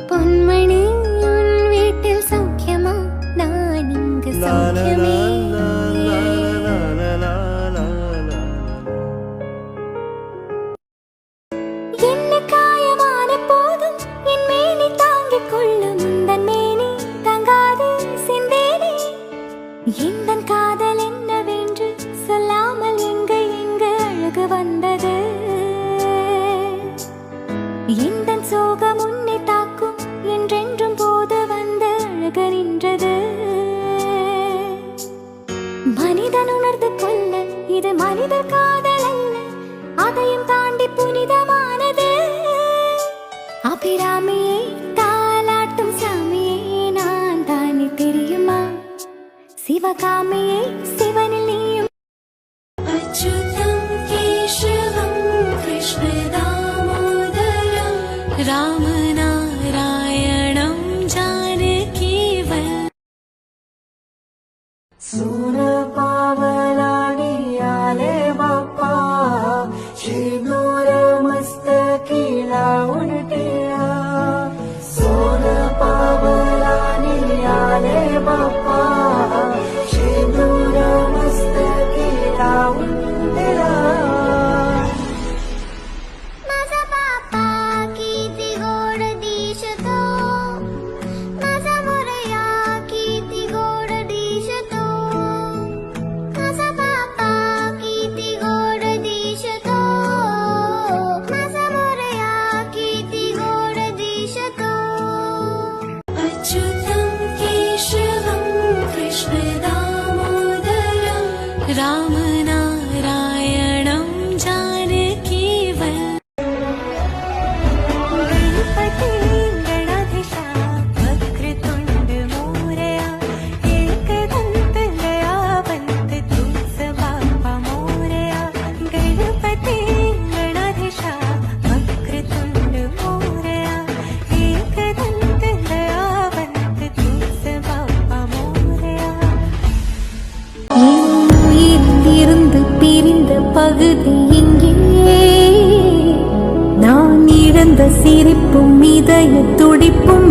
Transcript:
பொன்மணி உன் வீட்டில் சௌக்கியமா? நான் இங்கு சௌக்கியமே. என்ன காயமான போதும் என் மேனி தாங்கிக் கொள்ளும், உந்தன் மேனி தங்காது சிந்தேனே. எந்தன் காதல் என்னவென்று சொல்லாமல் எங்கு எங்கு அழகு வந்தது. எந்தன் சோகம் உன்னை தாக்கும் என்றென்றும் போது வந்து அழகு நின்றது. மனிதன் உணர்ந்து கொள்ள இது மனிதர் காதல் அல்ல, அதையும் தாண்டி புனிதமானது. அபிராமியே தாலாட்டும் சாமியே நான் தானே தெரியுமா? சிவகாமியே சிவனில் நீயும். அச்சுதம் கேசவம் கிருஷ்ண தாமோதரம் ராமநாராயணம் ஜானகி सुर पावलानी आले बाप्पा, शिनूर मस्तकीला उलटिया. सोन पावलानी आले बाप्पा, शिनूर मस्तकीला उलटिया. माझा बाप्पा किती गोड दिसतो, माझा मोरया किती गोड दिसतो. माझा बाप्पा किती गोड दिसतो, माझा मोरया किती गोड दिसतो. अच्युतं केशवं कृष्ण दामोदरं रामनारायणं जानकी गणपती गणाधीशा वक्रतुंड मोरया, एकदंत दयावंत तुझ बाप्पा मोरया. गणपती गणाधीशा वक्रतुंड मोरया, एकदंत दयावंत तुझ बाप्पा मोरया. இருந்து பிரிந்த பகுதி இங்கே, நான் இழந்த சிரிப்பும் இதய துடிப்பும்